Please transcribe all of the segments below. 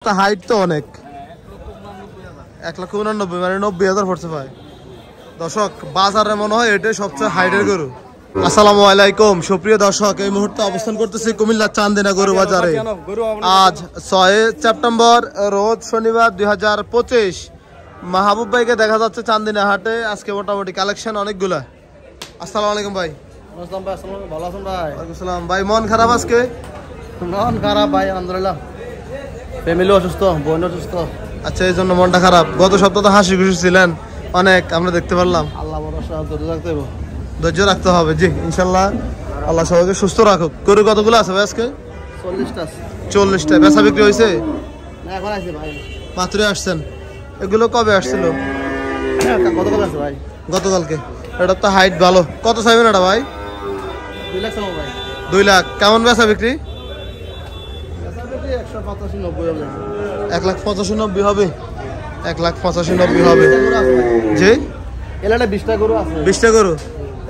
Height তো অনেক 1,89,000 মানে 90,000 পড়ছে ভাই। দর্শক বাজারে মনে হয় এটাই সবচেয়ে হাইটের গরু। আসসালামু আলাইকুম সুপ্রিয় দর্শক, এই মুহূর্তে অবস্থান করতেছি কুমিল্লা চান্দিনা গরু বাজারে। আজ 6 সেপ্টেম্বর রোজ শনিবার 2025। মাহবুব ভাইকে দেখা যাচ্ছে চান্দিনা হাটে। আজকে মোটামুটি কালেকশন অনেকগুলা। আসসালামু আলাইকুম ভাই। ভালো আছেন ভাই? ওয়ালাইকুম ভাই। মন খারাপ আজকে? মন খারাপ ভাই, আলহামদুলিল্লাহ। ফ্যামিলি অসুস্থ, বোন অসুস্থ। আচ্ছা, এই জন্য মনটা খারাপ। গত সপ্তাহে তো হাসি খুশি ছিলেন অনেক, আমরা দেখতে পারলাম। আল্লাহ ভরসা, ধৈর্য রাখতে হবে। জি ইনশাল্লাহ, আল্লাহ সবাইকে সুস্থ রাখুক। গরু কতগুলো আছে ভাই আজকে? 40টা। বেচা বিক্রি হয়েছে? এখন আছে ভাই, মাত্রই আসছেন। এগুলো কবে আসছিল? গতকাল আছে ভাই। গতকালকে। এটা তো হাইট ভালো। কত চাইবেন এটা ভাই? 2 লাখ চাও ভাই। 2 লাখ। কেমন বেচা বিক্রি? 1,85,90 হবে। 1,85,90 হবে। জি এলাটা 20টা গরু আছে। 20টা গরু।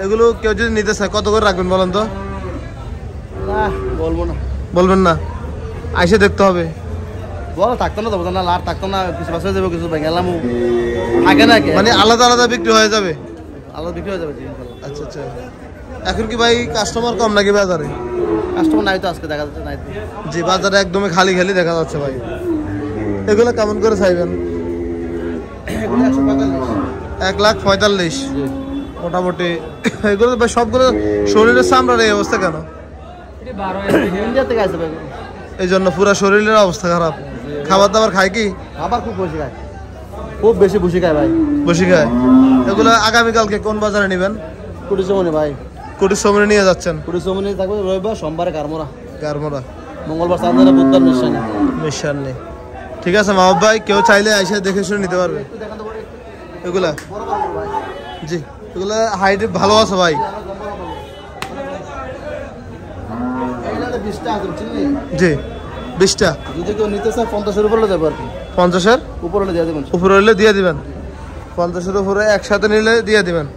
এগুলো কেউ যদি নিতে চায় কত করে রাখবেন বলেন তো? না বলবো না। বলবেন না? আইসে দেখতে হবে। বল থাকতো না তো, না লাট থাকতো না, কিছু বাসে যাবে, কিছু বেঙ্গালাম আগে না, মানে আলাদা আলাদা বিক্রি হয়ে যাবে। আলাদা বিক্রি হয়ে যাবে। আচ্ছা আচ্ছা। এখন কি ভাই কাস্টমার কম নাকি বাজারে? কাস্টমার নাই তো, আজকে দেখা যাচ্ছে নাই তো। জি, বাজারে একদমই খালি খালি দেখা যাচ্ছে ভাই। এগুলো কেমন করে চাইবেন? 1,45,000 মোটামুটি। এগুলো ভাই সবগুলো শরীরের চামড়ার এই অবস্থা কেন? ইন্ডিয়া থেকে আসবে, এই জন্য পুরো শরীরের অবস্থা খারাপ। খাবার দাবার খায় কি? খাবার খুব বেশি খায়, খুব বেশি বসি খায় ভাই। বসি খায়। এগুলো আগামীকালকে কোন বাজারে নেবেন? কুটিসমনি ভাই। কুটিসমনি নিয়ে যাচ্ছেন? কুটিসমনি থাকবে রবিবার, সোমবারে গারমোরা। গারমোরা। মঙ্গলবার চাঁদরা, বুধবার মিশানি। মিশানি। ঠিক আছে মাহবুব ভাই, কেউ চাইলে এসে দেখে শুনে নিতে পারবে এগুলা। জি, এগুলা হাইট ভালো আছে ভাই। জি 20টা। যদি কেউ নিতে চায় 50-এর উপরে দেবো আর কি। 50-এর উপরে দিয়ে দেবেন? উপরে হলে দিয়ে দিবেন। 50-এর উপরে একসাথে নিলে দিয়ে দিবেন।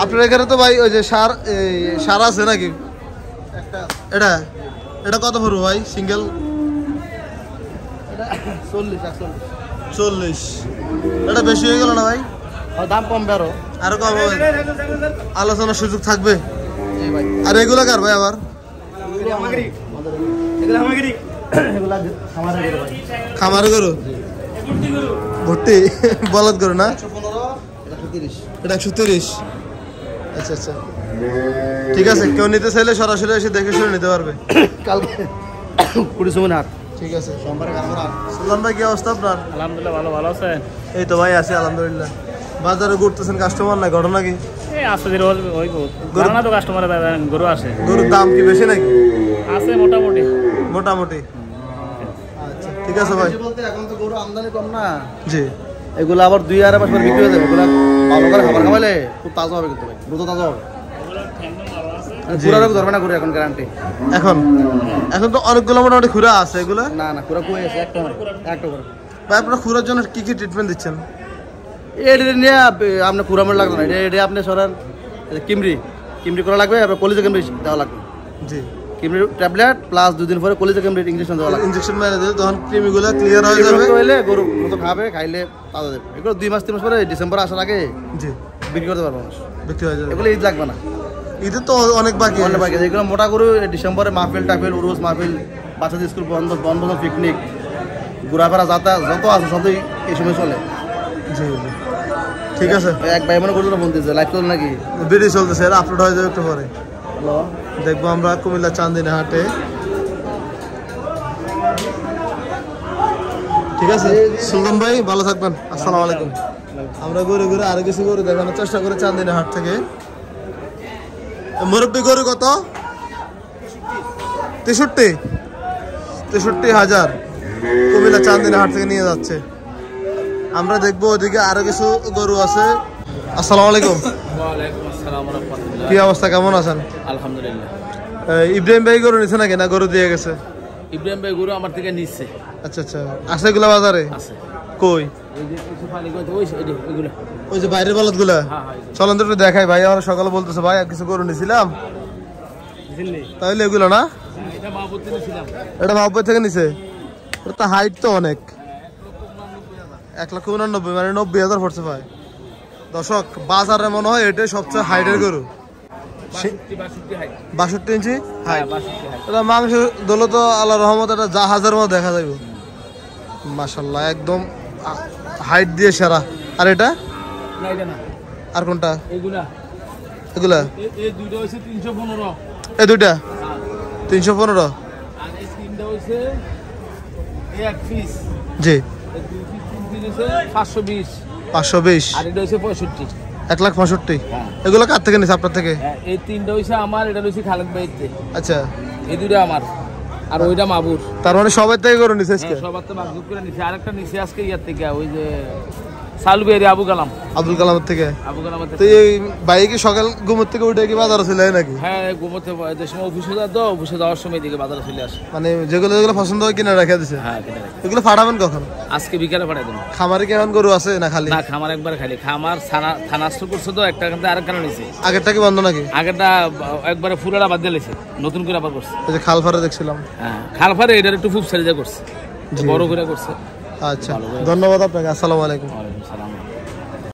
আপনার এখানে তো ভাই ওই যে সার আছে নাকি? এটা এটা কত পড়বো ভাই সিঙ্গেল? 40। এটা বেশি হয়ে গেল না ভাই? দাম কম বেরো, আরো কম হবে, আলোচনার সুযোগ থাকবে। আর এগুলো কার ভাই আবার? খামার গরু, ভর্তি বলদ গরু না? এটা 130। আচ্ছা আচ্ছা, ঠিক আছে। কেউ নিতে চাইলে সরাসরি এসে দেখে শুনে নিতে পারবে কালকে কুড়িসমনি হাট। ঠিক আছে, সোমবারে গারমোরা। সুলতান ভাই কি অবস্থা আপনার? আলহামদুলিল্লাহ ভালো। ভালো আছেন? এই তো ভাই আছি আলহামদুলিল্লাহ। বাজারে ঘুরতেছেন, কাস্টমার নাই, ঘটনা কি? এই আসছে যে রোজ ওই গরু না তো, কাস্টমার গরু আসে। গরুর দাম কি বেশি নাকি? আছে মোটামুটি। মোটামুটি। আচ্ছা ঠিক আছে ভাই। বলতে এখন তো গরু আমদানি কম না। জি, এগুলো আবার 2-2.5 মাস পরে বিক্রি হয়ে যাবে। এগুলো ভালো করে খাবার খাওয়াইলে খুব তাজা হবে, কিন্তু ভাই দ্রুত তাজা হবে। পুরা রোগ ধরবে না গরু এখন, গ্যারান্টি। এখন তো অনেকগুলো মোটামুটি খুরা আছে। এগুলো না না, পুরা কই আছে, একটা করে। ভাই আপনার খুরার জন্য কি কি ট্রিটমেন্ট দিচ্ছেন? এটা নিয়ে আপনার কুড়ামড় লাগবে না। এটা আপনি সরান কিমরি করা লাগবে, আপনার কলিজা কিমরি দেওয়া লাগবে। জি, কিমরি ট্যাবলেট প্লাস 2 দিন পরে কলিজা কিমরি ইনজেকশন দেওয়া লাগবে। ইনজেকশন মেরে দিলে তখন ক্রিমিগুলো ক্লিয়ার হয়ে যাবে। হইলে গরু মতো খাবে, খাইলে তাজা দেবে। এগুলো 2 মাস 3 মাস পরে ডিসেম্বর আসার আগে জি বিক্রি করতে পারবো, বিক্রি হয়ে যাবে। এগুলো ঈদ লাগবে না। ঈদে তো অনেক বাকি। এগুলো মোটা গরু ডিসেম্বরে মাহফিল টাফিল, উরুস মাহফিল, বাচ্চাদের স্কুল বন্ধ, পিকনিক, ঘোরাফেরা যাতায়াত যত আছে সবই এই সময় চলে। জি জি, ঠিক আছে। এক ভাই মনে করলো ফোন দিয়েছে, লাইভ চলে নাকি? ভিডিও চলতেছে, আপলোড হয়ে যাবে একটু পরে। হ্যালো, দেখবো আমরা কুমিল্লা চান্দিনা হাটে। ঠিক আছে সুলতান ভাই, ভালো থাকবেন। আসসালামু আলাইকুম। আমরা ঘুরে ঘুরে আরো কিছু গরু দেখানোর চেষ্টা করে চান্দিনা হাট থেকে। মুরব্বি গরু কত? 63,000 কুমিল্লা চান্দিনা হাট থেকে নিয়ে যাচ্ছে। আমরা দেখবো ওদিকে আরো কিছু গরু আছে। আসসালামু আলাইকুম। ওয়ালাইকুম আসসালাম ওয়া রাহমাতুল্লাহ। কি অবস্থা, কেমন আছেন? আলহামদুলিল্লাহ। ইব্রাহিম ভাই গরু নিছে নাকি, না গরু দিয়ে গেছে? ইব্রাহিম ভাই গরু আমার থেকে নিচ্ছে। আচ্ছা আচ্ছা, আছে এগুলা বাজারে? আছে। কই? ওই যে বাইরের বলদ গুলা। চলেন তো একটু দেখাই ভাই। আমরা সকালে বলতেছে ভাই কিছু গরু নিছিলাম, তাহলে এগুলো না? এটা মাহবুব থেকে নিছে। ওর তো হাইট তো অনেক। 1,89,000 মানে 90,000 পড়ছে ভাই। দর্শক বাজারে মনে হয় এটাই সবচেয়ে হাইটের গরু। 62 ইঞ্চি হাইট। এটা মাংস দলে তো আল্লাহ রহমত এটা জাহাজের মতো দেখা যাবে মাশাআল্লাহ, একদম হাইট দিয়ে সেরা। আর এটা আর কোনটা? এগুলা এই দুইটা হইছে 315। এই দুইটা 315। আর এই তিনটা হইছে এই এক পিস। জি। এই দুই পিস তিন পিস হইছে 520। 520। আর এটা হইছে 65। 1,65,000। এগুলো কার থেকে নিছে? আপনার থেকে? এই তিনটা হইছে আমার, এটা হইছে খালেদ ভাইতে। আচ্ছা, এই দুইটা আমার আর ওইটা মাবুর। তার মানে সবাই থেকে করে নিছে আজকে? সবার তো মাগদুব করে নিছে। আরেকটা নিছে আজকে ইয়ার থেকে, ওই যে সালুবেরি আবুল কালামের থেকে। তো এই বাইকে সকাল ঘুমোর থেকে উঠে কি বাজারে চলে যায় নাকি? হ্যাঁ, ঘুমোতে যে সময় অফিসে যায় তো, অফিসে যাওয়ার সময় দিকে বাজারে চলে আসে। মানে যেগুলো পছন্দ হয় কিনে রেখে দিছে? হ্যাঁ, এগুলো ফাটাবেন কখন? আজকে বিকালে ফাটাই দেবো। খামারে কেমন গরু আছে না খালি? না, খামার একবার খালি। খামার থানাস্থ করছে তো, একটা কিন্তু আরেক কারণ নিছে। আগেরটা কি বন্ধ নাকি? আগেরটা একবারে ফুলাটা বাদ দিয়েছে, নতুন করে আবার করছে। ওই যে খালফারে দেখছিলাম। হ্যাঁ, খালফারে এটার একটু খুব সারিজা করছে, বড় করে করছে। আচ্ছা, ধন্যবাদ আপনাকে। আসসালামু আলাইকুম। ওয়ালাইকুম সালাম।